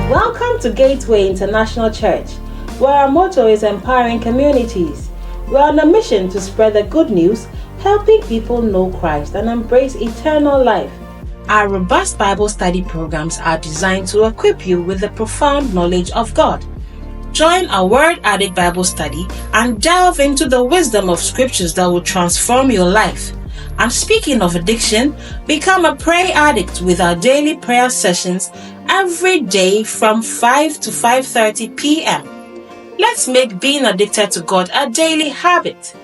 Welcome to Gateway International Church, where our motto is empowering communities. We're on a mission to spread the good news, helping people know Christ and embrace eternal life. Our robust Bible study programs are designed to equip you with the profound knowledge of God. Join our Word Addict Bible study and delve into the wisdom of scriptures that will transform your life. And speaking of addiction, become a prayer addict with our daily prayer sessions every day from 5 to 5:30 p.m. Let's make being addicted to God a daily habit.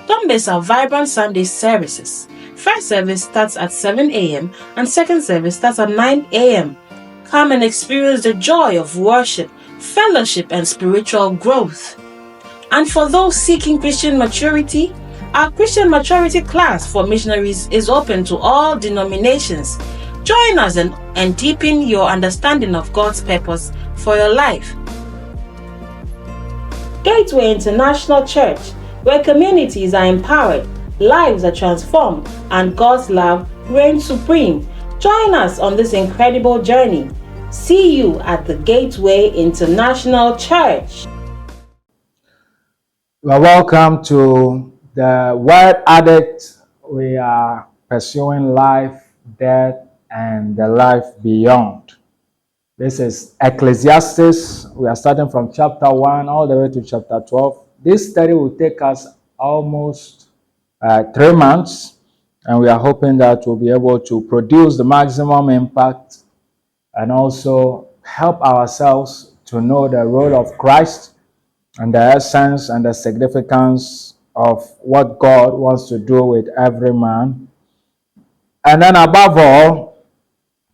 Don't miss our vibrant Sunday services. First service starts at 7 a.m. and second service starts at 9 a.m. Come and experience the joy of worship, fellowship, and spiritual growth. And for those seeking Christian maturity, our Christian maturity class for missionaries is open to all denominations. Join us and deepen your understanding of God's purpose for your life. Gateway International Church, where communities are empowered, lives are transformed, and God's love reigns supreme. Join us on this incredible journey. See you at the Gateway International Church. Well, welcome to the Word Addict. We are pursuing life, death, and the life beyond. This is Ecclesiastes. We are starting from chapter 1 all the way to chapter 12. This study will take us almost 3 months, and we are hoping that we'll be able to produce the maximum impact and also help ourselves to know the role of Christ and the essence and the significance of what God wants to do with every man. And then above all,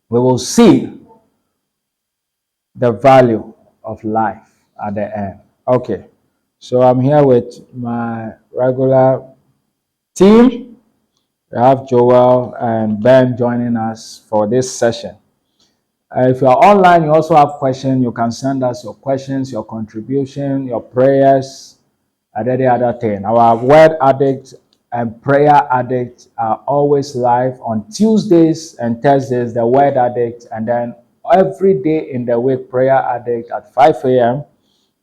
we will see the value of life at the end. Okay, so I'm here with my regular team. We have Joel and Ben joining us for this session. If you're online, you also have questions. You can send us your questions, your contribution, your prayers, and any other thing. Our Word Addict and Prayer Addict are always live on Tuesdays and Thursdays, the Word Addict, and then every day in the week, Prayer Addict at 5 a.m.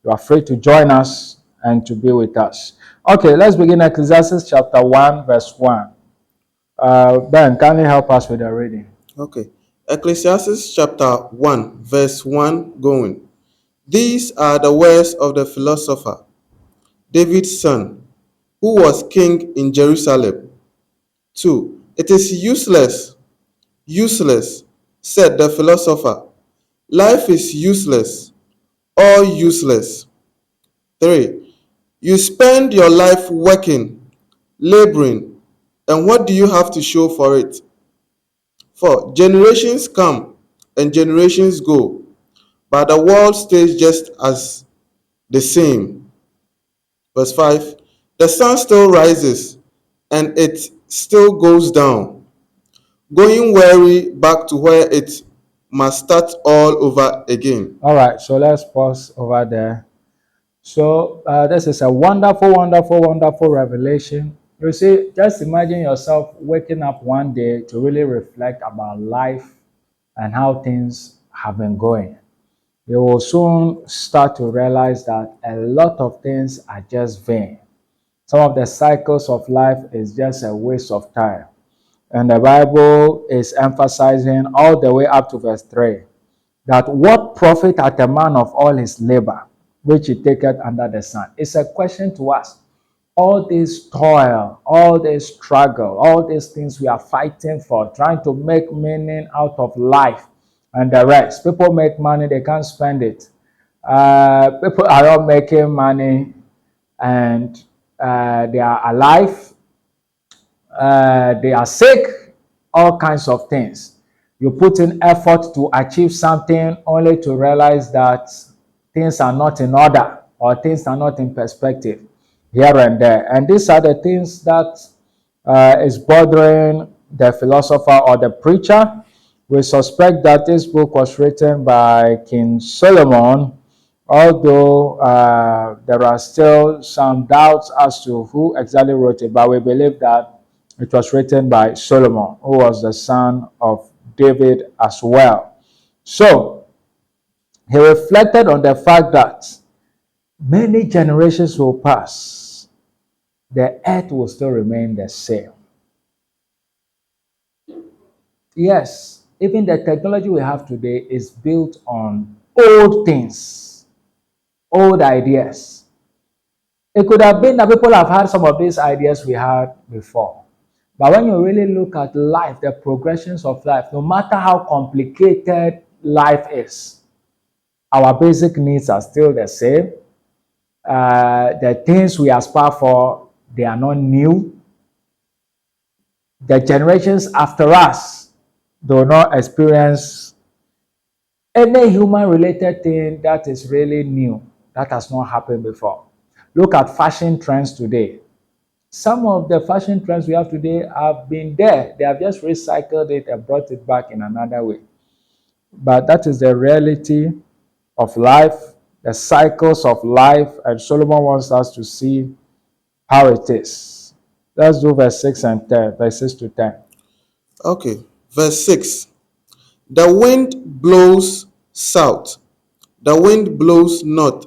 You are free to join us and to be with us. Okay, let's begin Ecclesiastes chapter 1, verse 1. Ben, can you help us with the reading? Okay. Ecclesiastes chapter 1, verse 1 going. These are the words of the philosopher, David's son, who was king in Jerusalem. 2. It is useless, useless, said the philosopher. Life is useless, all useless. 3. You spend your life working, laboring, and what do you have to show for it? 4. Generations come and generations go, but the world stays just as the same. Verse 5. The sun still rises and it still goes down, going weary back to where it must start all over again. All right, so let's pause over there. So this is a wonderful, wonderful, wonderful revelation. You see, just imagine yourself waking up one day to really reflect about life and how things have been going. You will soon start to realize that a lot of things are just vain. Some of the cycles of life is just a waste of time. And the Bible is emphasizing all the way up to verse 3 that what profit hath a man of all his labor, which he taketh under the sun? It's a question to us. All this toil, all this struggle, all these things we are fighting for, trying to make meaning out of life and the rest. People make money, they can't spend it. People are not making money and they are alive, they are sick, all kinds of things. You put in effort to achieve something only to realize that things are not in order or things are not in perspective here and there. And these are the things that is bothering the philosopher or the preacher. We suspect that this book was written by King Solomon, although there are still some doubts as to who exactly wrote it, but we believe that it was written by Solomon, who was the son of David as well. So, He reflected on the fact that many generations will pass, the earth will still remain the same. Yes, even the technology we have today is built on old things, old ideas. It could have been that people have had some of these ideas we had before. But when you really look at life, the progressions of life, no matter how complicated life is, our basic needs are still the same. The things we aspire for, they are not new. The generations after us do not experience any human related thing that is really new, that has not happened before. Look at fashion trends today. Some of the fashion trends we have today have been there. They have just recycled it and brought it back in another way. But that is the reality of life, the cycles of life, and Solomon wants us to see how it is. Let's do verse 6 and 10, verse 6 to 10. Okay, verse 6. The wind blows south, the wind blows north,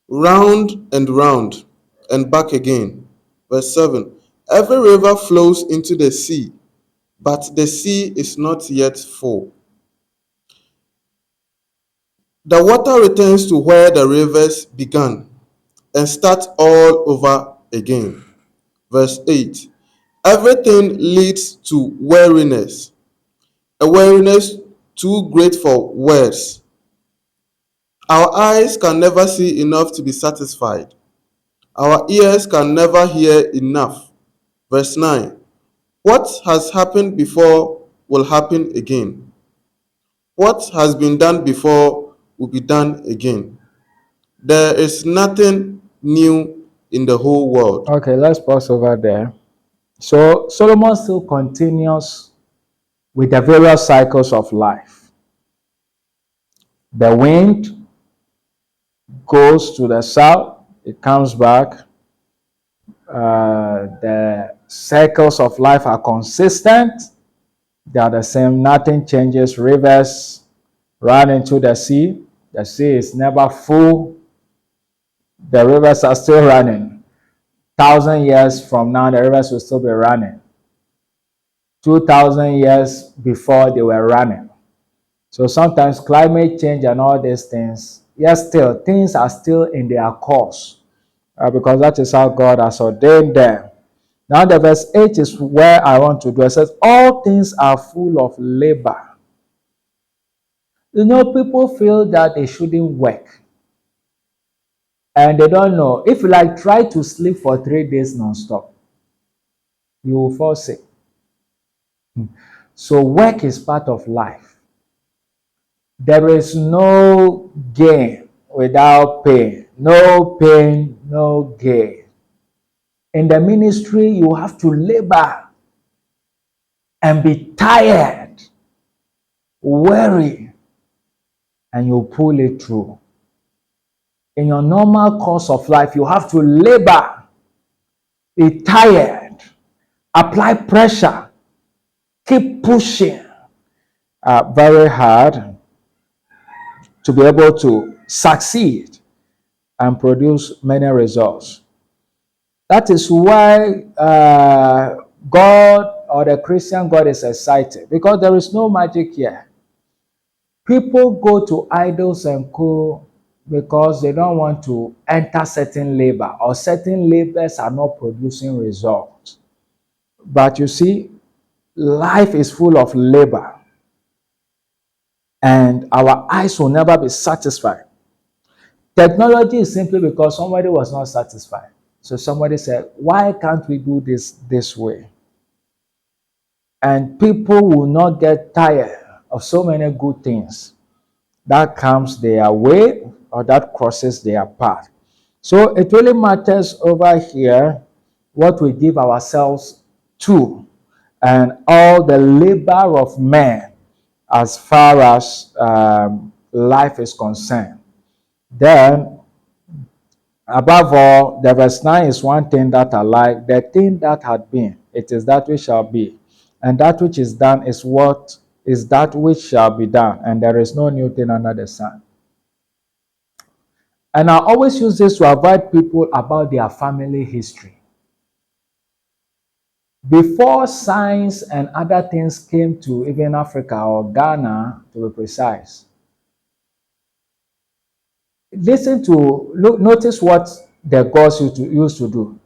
round and back again. Verse 7. Every river flows into the sea, but the sea is not yet full. The water returns to where the rivers began and starts all over again. Verse 8. Everything leads to weariness, a weariness too great for words. Our eyes can never see enough to be satisfied. Our ears can never hear enough. Verse 9. What has happened before will happen again. What has been done before will be done again. There is nothing new in the whole world. Okay, let's pause over there. So Solomon still continues with the various cycles of life. The wind goes to the south, it comes back. The cycles of life are consistent, they are the same, nothing changes. Rivers run into the sea is never full, the rivers are still running. 1,000 years from now, the rivers will still be running. 2,000 years before, they were running. So sometimes climate change and all these things, yes, still, things are still in their course because that is how God has ordained them. Now, the verse 8 is where I want to do. It says, all things are full of labor. You know, people feel that they shouldn't work. And they don't know. If you like try to sleep for 3 days non-stop, you will fall sick. So work is part of life. There is no gain without pain. No pain, no gain. In the ministry, you have to labor and be tired, weary, and you pull it through. In your normal course of life, you have to labor, be tired, apply pressure, keep pushing very hard to be able to succeed and produce many results. That is why God or the Christian God is excited, because there is no magic here. People go to idols and co because they don't want to enter certain labor, or certain labors are not producing results. But you see, life is full of labor, and our eyes will never be satisfied. Technology is simply because somebody was not satisfied. So somebody said, why can't we do this way? And people will not get tired of so many good things that comes their way or that crosses their path. So it really matters over here what we give ourselves to, and all the labor of man as far as life is concerned. Then, above all, the verse 9 is one thing that I like. The thing that had been, it is that which shall be. And that which is done is what is that which shall be done. And there is no new thing under the sun. And I always use this to avoid people about their family history. Before science and other things came to even Africa or Ghana, to be precise, notice what the gods used to do.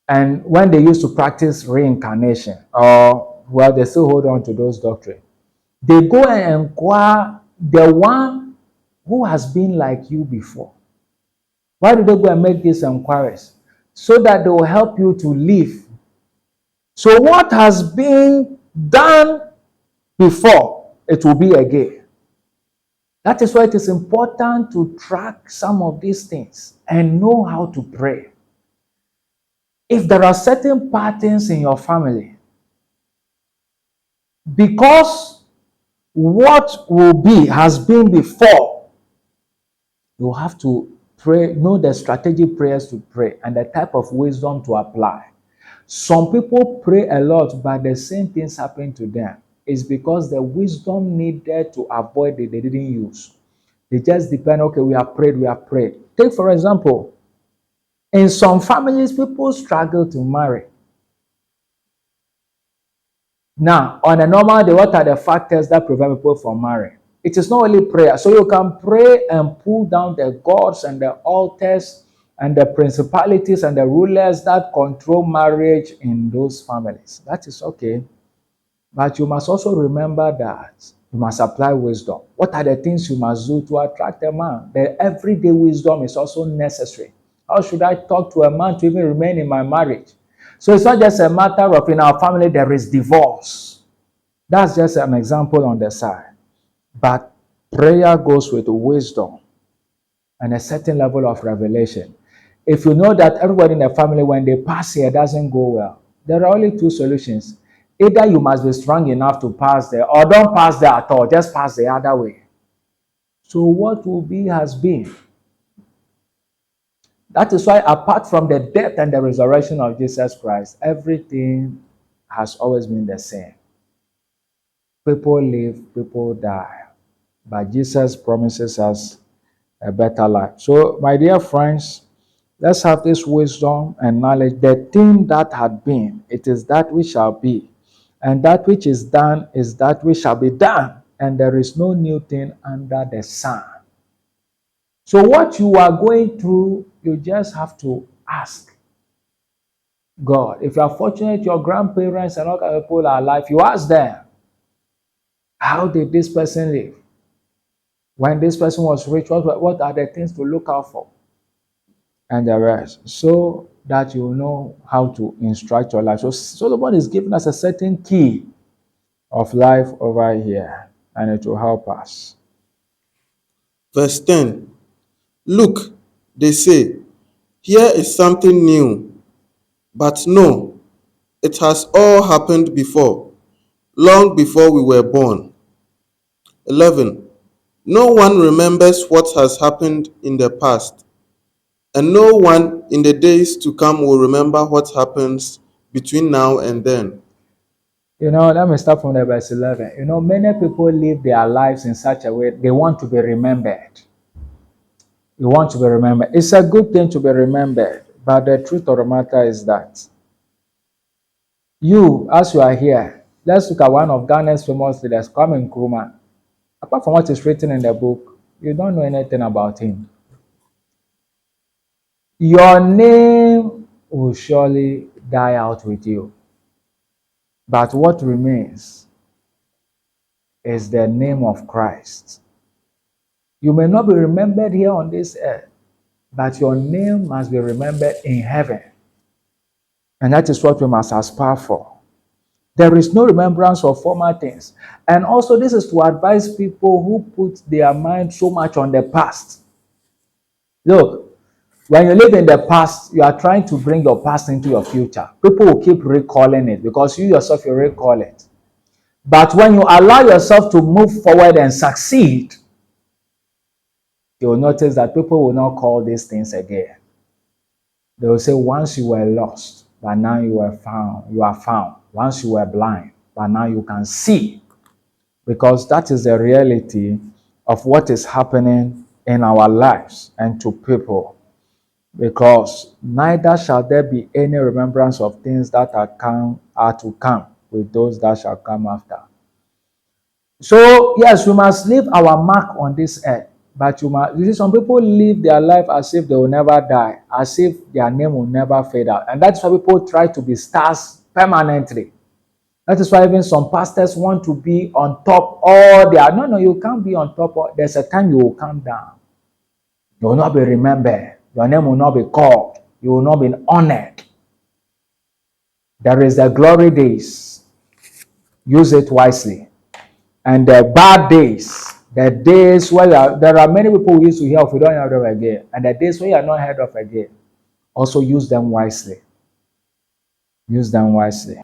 And when they used to practice reincarnation, or well, they still hold on to those doctrines, they go and inquire the one who has been like you before. Why do they go and make these inquiries? So that they will help you to live. So what has been done before, it will be again. That is why it is important to track some of these things and know how to pray. If there are certain patterns in your family, because what will be has been before, you have to pray, know the strategic prayers to pray and the type of wisdom to apply. Some people pray a lot, but the same things happen to them. It's because the wisdom needed to avoid it, they didn't use. They just depend, okay, we have prayed, we have prayed. Take, for example, in some families, people struggle to marry. Now, on a normal day, what are the factors that prevent people from marrying? It is not only prayer. So you can pray and pull down the gods and the altars and the principalities and the rulers that control marriage in those families. That is okay. But you must also remember that you must apply wisdom. What are the things you must do to attract a man? The everyday wisdom is also necessary. How should I talk to a man to even remain in my marriage? So it's not just a matter of in our family there is divorce. That's just an example on the side. But prayer goes with wisdom and a certain level of revelation. If you know that everybody in the family, when they pass here, doesn't go well, there are only two solutions. Either you must be strong enough to pass there, or don't pass there at all, just pass the other way. So what will be has been. That is why, apart from the death and the resurrection of Jesus Christ, everything has always been the same. People live, people die. But Jesus promises us a better life. So, my dear friends, let's have this wisdom and knowledge. The thing that had been, it is that which shall be. And that which is done is that which shall be done. And there is no new thing under the sun. So what you are going through, you just have to ask God. If you are fortunate, your grandparents and other people are alive, you ask them, how did this person live? When this person was rich, what are the things to look out for? And the rest. So that you know how to instruct your life. So Solomon is giving us a certain key of life over here, and it will help us. Verse 10. Look, they say, here is something new. But no, it has all happened before, long before we were born. 11. No one remembers what has happened in the past, and no one in the days to come will remember what happens between now and then. Let me start from the verse 11. Many people live their lives in such a way they want to be remembered. You want to be remembered. It's a good thing to be remembered, but the truth of the matter is that you, as you are here, let's look at one of Ghana's famous leaders, Kwame Nkrumah. Apart from what is written in the book, you don't know anything about him. Your name will surely die out with you. But what remains is the name of Christ. You may not be remembered here on this earth, but your name must be remembered in heaven. And that is what we must aspire for. There is no remembrance of former things. And also, this is to advise people who put their mind so much on the past. Look, when you live in the past, you are trying to bring your past into your future. People will keep recalling it because you yourself, you recall it. But when you allow yourself to move forward and succeed, you will notice that people will not call these things again. They will say, once you were lost, but now you are found. Once you were blind, but now you can see. Because that is the reality of what is happening in our lives and to people, because neither shall there be any remembrance of things that are to come with those that shall come after. So yes, we must leave our mark on this earth, but you see, some people live their life as if they will never die, as if their name will never fade out, and that's why people try to be stars permanently. That is why even some pastors want to be on top all their. No, you can't be on top. There's a time you will come down. You will not be remembered. Your name will not be called. You will not be honored. There is the glory days. Use it wisely. And the bad days, the days where there are many people who used to hear of, we don't hear of them again. And the days where you are not heard of again, also use them wisely. Use them wisely.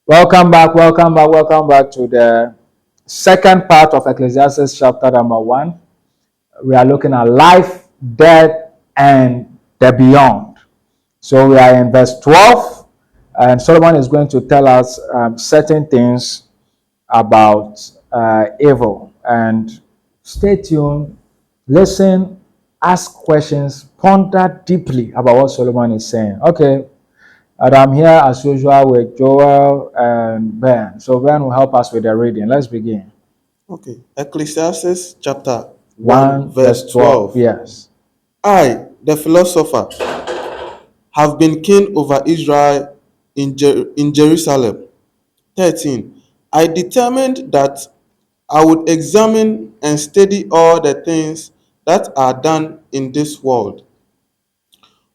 Welcome back to the second part of Ecclesiastes chapter number 1. We are looking at life, death, and the beyond. So we are in verse 12, and Solomon is going to tell us certain things about evil. And stay tuned, listen, ask questions, ponder deeply about what Solomon is saying. Okay, and I'm here as usual with Joel and Ben. So Ben will help us with the reading. Let's begin. Okay. Ecclesiastes chapter 1, 1 verse 12. Yes. I, the philosopher, have been king over Israel in Jerusalem. 13. I determined that I would examine and study all the things that are done in this world.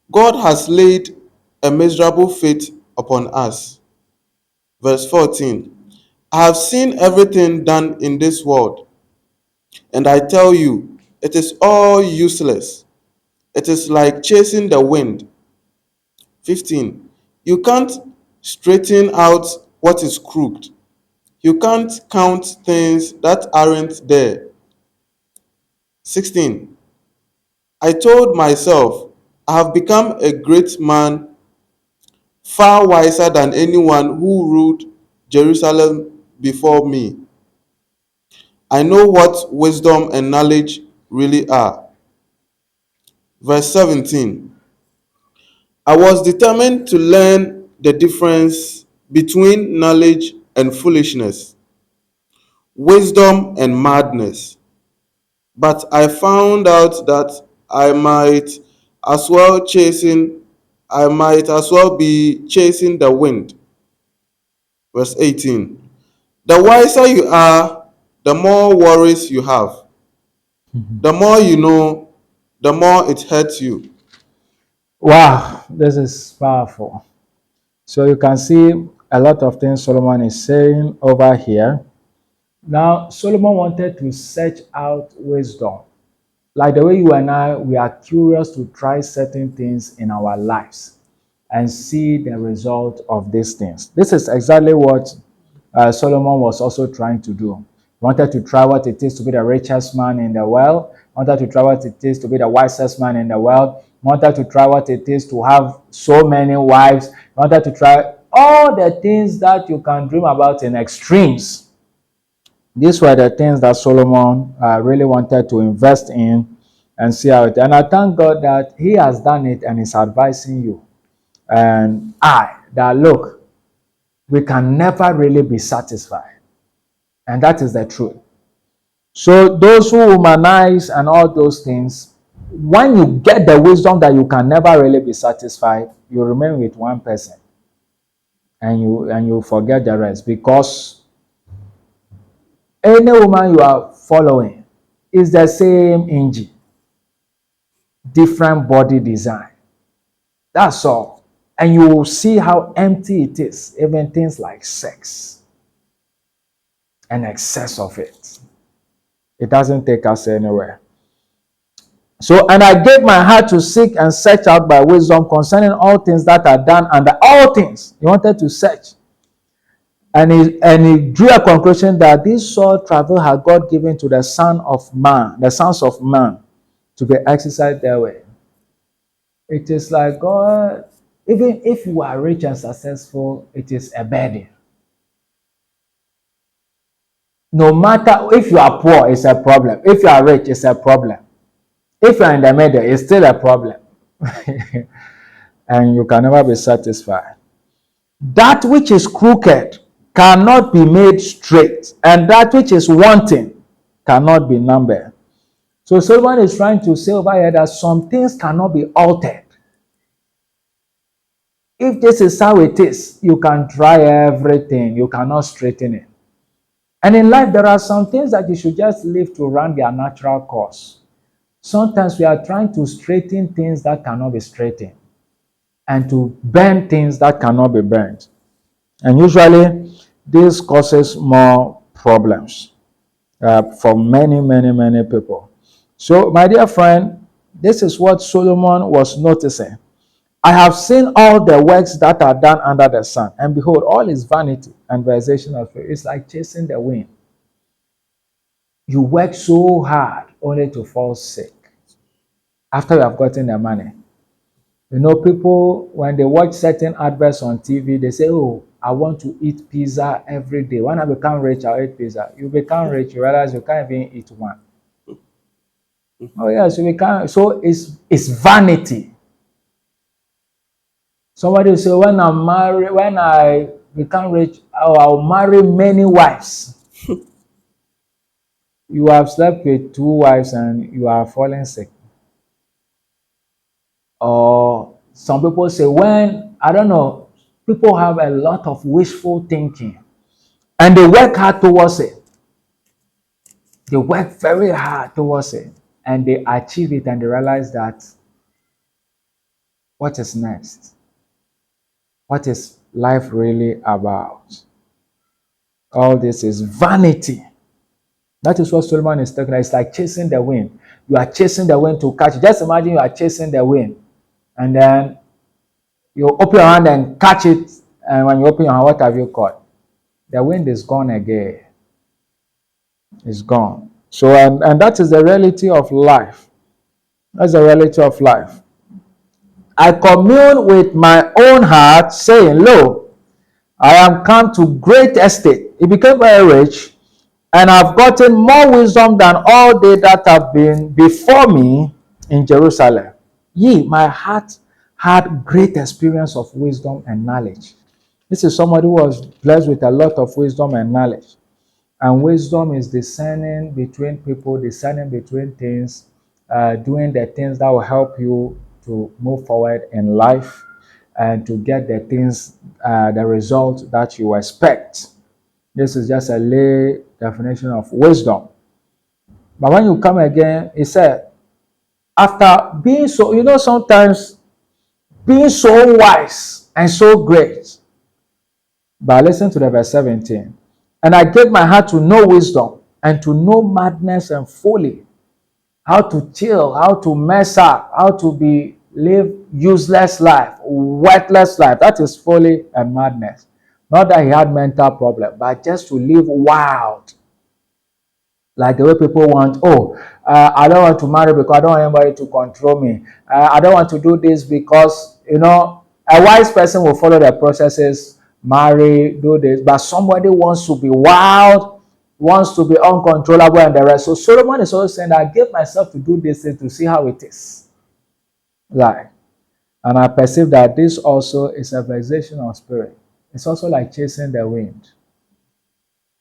God has laid a miserable fate upon us. Verse 14. I have seen everything done in this world, and I tell you, it is all useless. It is like chasing the wind. 15. You can't straighten out what is crooked. You can't count things that aren't there. 16. I told myself, I have become a great man, far wiser than anyone who ruled Jerusalem before me. I know what wisdom and knowledge really are. Verse 17. I was determined to learn the difference between knowledge and foolishness, wisdom and madness. But I found out that I might as well be chasing the wind. Verse 18. The wiser you are, the more worries you have. The more you know, the more it hurts you. Wow, this is powerful. So you can see a lot of things Solomon is saying over here. Now, Solomon wanted to search out wisdom. Like the way you and I, we are curious to try certain things in our lives and see the result of these things. This is exactly what Solomon was also trying to do. He wanted to try what it is to be the richest man in the world. He wanted to try what it is to be the wisest man in the world. He wanted to try what it is to have so many wives. He wanted to try all the things that you can dream about in extremes. These were the things that Solomon really wanted to invest in and see how it. And I thank God that he has done it and is advising you. And that look, we can never really be satisfied. And that is the truth. So those who humanize and all those things, when you get the wisdom that you can never really be satisfied, you remain with one person and you forget the rest, because any woman you are following is the same engine, different body design. That's all. And you will see how empty it is, even things like sex and excess of it. It doesn't take us anywhere. So, and I gave my heart to seek and search out by wisdom concerning all things that are done under all things. He wanted to search. And he drew a conclusion that this sole travel had God given to the sons of man, to be exercised their way. It is like God, even if you are rich and successful, it is a burden. No matter if you are poor, it's a problem. If you are rich, it's a problem. If you're in the middle, it's still a problem. And you can never be satisfied. That which is crooked cannot be made straight, and that which is wanting cannot be numbered. So Solomon is trying to say over here that some things cannot be altered. If this is how it is, you can try everything, you cannot straighten it. And in life, there are some things that you should just leave to run their natural course. Sometimes we are trying to straighten things that cannot be straightened and to bend things that cannot be bent. And usually, this causes more problems for many, many, many people. So, my dear friend, this is what Solomon was noticing. I have seen all the works that are done under the sun, and behold, all is vanity and vexation of spirit. It's like chasing the wind. You work so hard only to fall sick after you have gotten the money. You know, people, when they watch certain adverts on TV, they say, oh, I want to eat pizza every day. When I become rich, I'll eat pizza. You become rich, you realize you can't even eat one. Oh, yes, you become. So it's vanity. Somebody will say, when I become rich, I'll marry many wives. You have slept with 2 wives and you are falling sick. Or some people say, I don't know, people have a lot of wishful thinking and they work hard towards it. They work very hard towards it and they achieve it and they realize that what is next? What is life really about? All this is vanity. That is what Solomon is talking about. It's like chasing the wind. You are chasing the wind to catch it. Just imagine you are chasing the wind and then you open your hand and catch it. And when you open your hand, what have you caught? The wind is gone again. It's gone. So, and that is the reality of life. That's the reality of life. I commune with my own heart, saying, lo, I am come to great estate. He became very rich, and I've gotten more wisdom than all they that have been before me in Jerusalem. Ye, my heart had great experience of wisdom and knowledge. This is somebody who was blessed with a lot of wisdom and knowledge. And wisdom is discerning between people, discerning between things, doing the things that will help you to move forward in life and to get the things, the result that you expect. This is just a lay definition of wisdom. But when you come again, he said, after being so, sometimes being so wise and so great. But listen to the verse 17. And I gave my heart to know wisdom and to know madness and folly, how to chill, how to mess up, how to live useless life, worthless life. That is folly and madness. Not that he had mental problem, but just to live wild. Like the way people want, I don't want to marry because I don't want anybody to control me. I don't want to do this because, a wise person will follow the processes, marry, do this. But somebody wants to be wild, wants to be uncontrollable and the rest. So Solomon is also saying, I gave myself to do this thing to see how it is. Like, and I perceive that this also is a vexation of spirit. It's also like chasing the wind.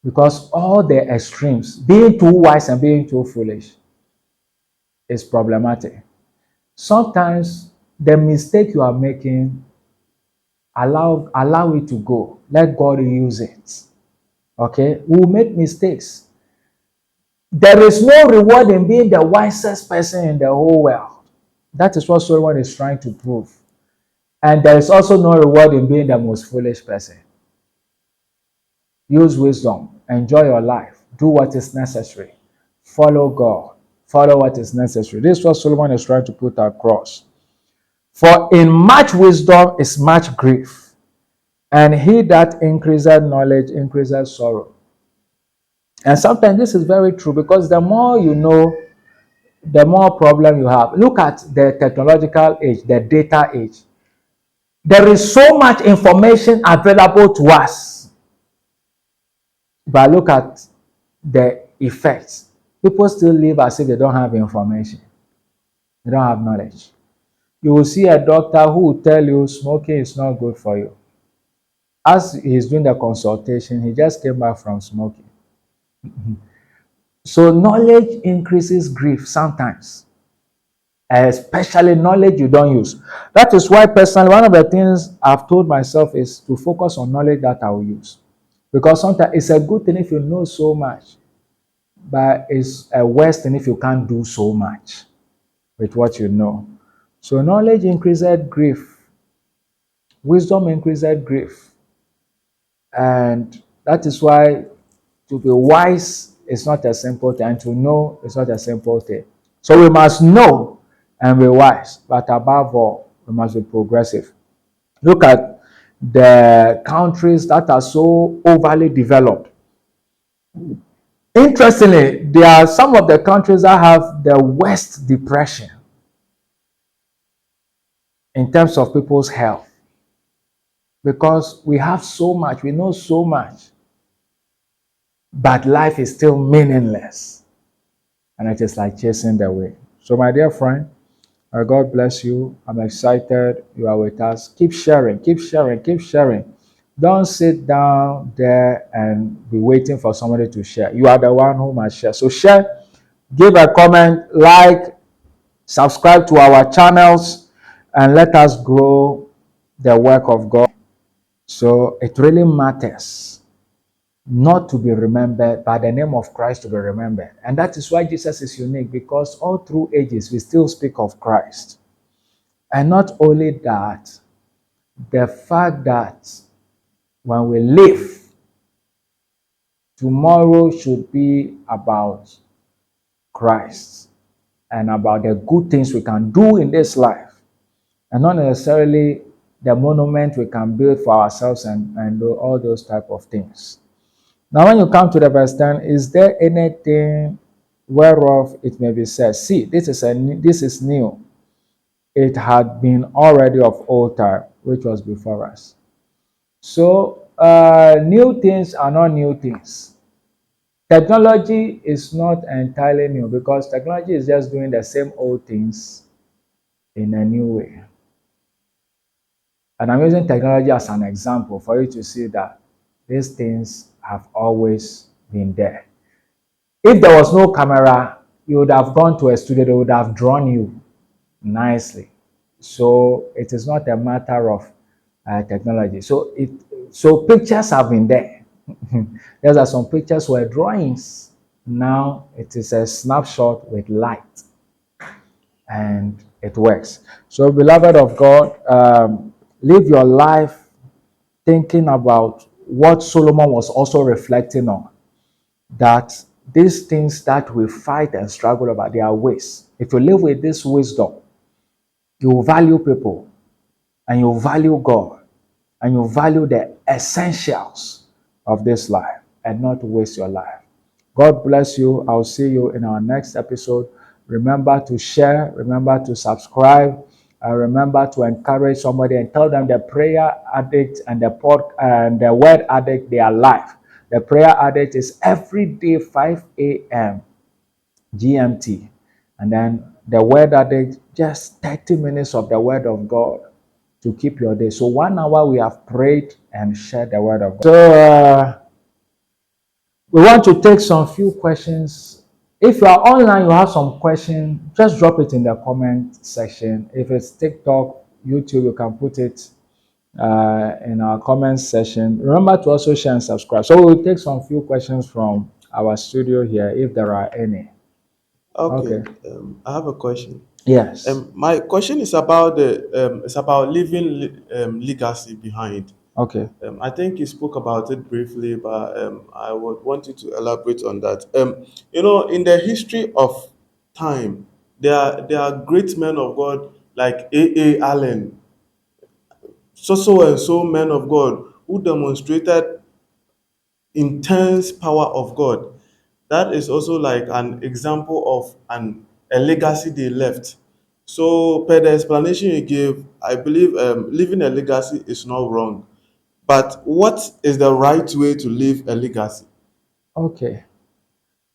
Because all the extremes, being too wise and being too foolish, is problematic. Sometimes the mistake you are making, allow it to go. Let God use it. Okay? We will make mistakes. There is no reward in being the wisest person in the whole world. That is what Solomon is trying to prove. And there is also no reward in being the most foolish person. Use wisdom. Enjoy your life. Do what is necessary. Follow God. Follow what is necessary. This is what Solomon is trying to put across. For in much wisdom is much grief, and he that increaseth knowledge increaseth sorrow. And sometimes this is very true because the more you know, the more problem you have. Look at the technological age, the data age. There is so much information available to us. But look at the effects. People still live as if they don't have information. They don't have knowledge. You will see a doctor who will tell you smoking is not good for you. As he's doing the consultation, he just came back from smoking. So knowledge increases grief sometimes, especially knowledge you don't use. That is why personally, one of the things I've told myself is to focus on knowledge that I will use. Because sometimes it's a good thing if you know so much, but it's a worse thing if you can't do so much with what you know. So knowledge increases grief, wisdom increases grief. And that is why to be wise is not a simple thing, and to know is not a simple thing. So we must know and be wise, but above all, we must be progressive. Look at the countries that are so overly developed. Interestingly, there are some of the countries that have the worst depression in terms of people's health because we have so much, we know so much, but life is still meaningless. And it is like chasing the wind. So, my dear friend, God bless you. I'm excited you are with us. Keep sharing, keep sharing, keep sharing. Don't sit down there and be waiting for somebody to share. You are the one who must share. So, share, give a comment, like, subscribe to our channels, and let us grow the work of God. So, it really matters not to be remembered, but the name of Christ to be remembered. And that is why Jesus is unique, because all through ages we still speak of Christ. And not only that, the fact that when we live, tomorrow should be about Christ and about the good things we can do in this life, and not necessarily the monument we can build for ourselves and do all those type of things. Now, when you come to the verse 10, is there anything whereof it may be said, see, this is new. It had been already of old time, which was before us. So, new things are not new things. Technology is not entirely new because technology is just doing the same old things in a new way. And I'm using technology as an example for you to see that these things have always been there. If there was no camera, you would have gone to a studio, they would have drawn you nicely. So it is not a matter of technology. So pictures have been there. There are some pictures were drawings. Now it is a snapshot with light, and it works. So, beloved of God, live your life thinking about what Solomon was also reflecting on, that these things that we fight and struggle about, they are ways. If you live with this wisdom, you value people and you value God and you value the essentials of this life and not waste your life. God bless you. I'll see you in our next episode. Remember to share, remember to subscribe, remember to encourage somebody and tell them the prayer addict and the word addict, they are live. The prayer addict is every day 5 a.m. GMT. And then the word addict, just 30 minutes of the word of God to keep your day. So 1 hour we have prayed and shared the word of God. So we want to take some few questions. If you are online, you have some questions, just drop it in the comment section. If it's TikTok, YouTube, you can put it in our comment section. Remember to also share and subscribe. So we'll take some few questions from our studio here, if there are any. Okay, Okay. I have a question. Yes. My question is about it's about leaving legacy behind. Okay. I think you spoke about it briefly, but I would want you to elaborate on that. In the history of time, there are great men of God like A. Allen, so and so men of God who demonstrated intense power of God. That is also like an example of a legacy they left. So, per the explanation you gave, I believe leaving a legacy is not wrong. But what is the right way to leave a legacy? Okay.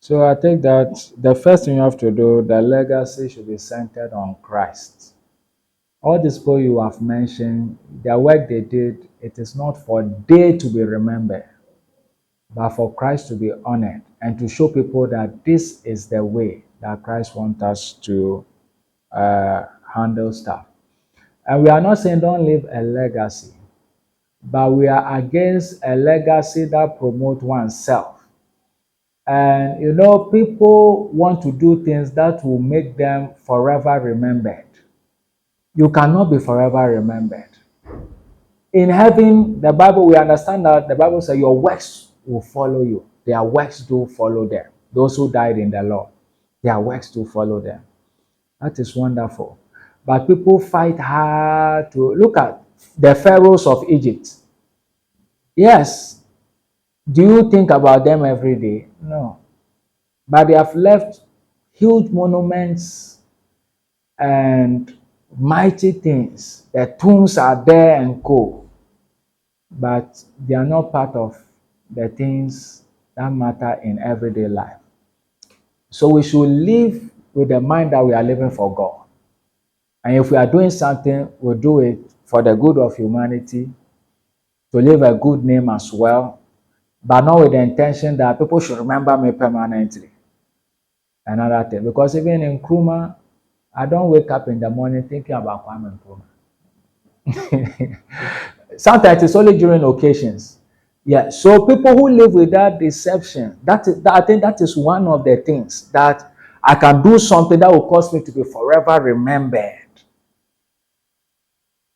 So I think that the first thing you have to do, the legacy should be centered on Christ. All these people you have mentioned, their work they did, it is not for they to be remembered, but for Christ to be honored and to show people that this is the way that Christ wants us to handle stuff. And we are not saying don't leave a legacy, but we are against a legacy that promotes oneself. And people want to do things that will make them forever remembered. You cannot be forever remembered. In heaven, the Bible, we understand that the Bible says your works will follow you. Their works do follow them. Those who died in the Lord, their works do follow them. That is wonderful. But people fight hard to look at the pharaohs of Egypt. Yes. Do you think about them every day? No. But they have left huge monuments and mighty things. The tombs are there and cool, but they are not part of the things that matter in everyday life. So we should live with the mind that we are living for God. And if we are doing something, we'll do it for the good of humanity, to leave a good name as well, but not with the intention that people should remember me permanently. Another thing, because even in Nkrumah, I don't wake up in the morning thinking about Kwame Nkrumah. Sometimes it's only during occasions. Yeah, so people who live with that deception, I think that is one of the things that I can do something that will cause me to be forever remembered.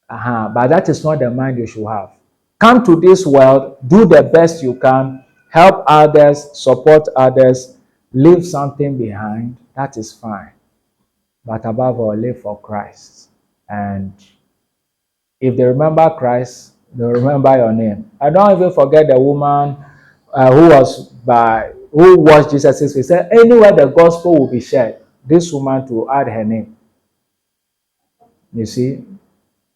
But that is not the mind you should have. Come to this world, do the best you can, help others, support others, leave something behind. That is fine. But above all, live for Christ. And if they remember Christ, they'll remember your name. I don't even forget the woman who washed Jesus' feet. He said, anywhere the gospel will be shared, this woman to add her name. You see?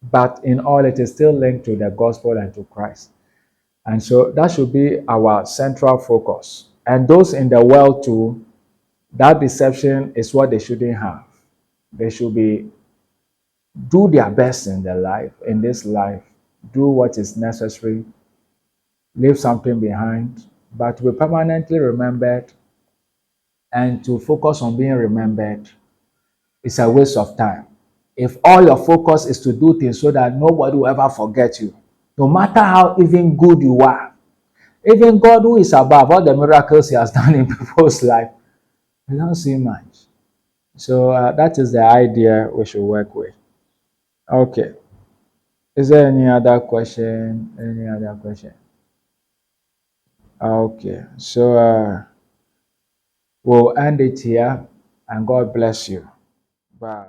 But in all, it is still linked to the gospel and to Christ. And so that should be our central focus. And those in the world too, that deception is what they shouldn't have. They should do their best in their life, in this life, do what is necessary, leave something behind, but to be permanently remembered and to focus on being remembered is a waste of time. If all your focus is to do things so that nobody will ever forget you, no matter how even good you are, even God who is above all the miracles he has done in people's life, we don't see much. So that is the idea we should work with. Okay. Is there any other question? Any other question? Okay. So we'll end it here and God bless you. Bye.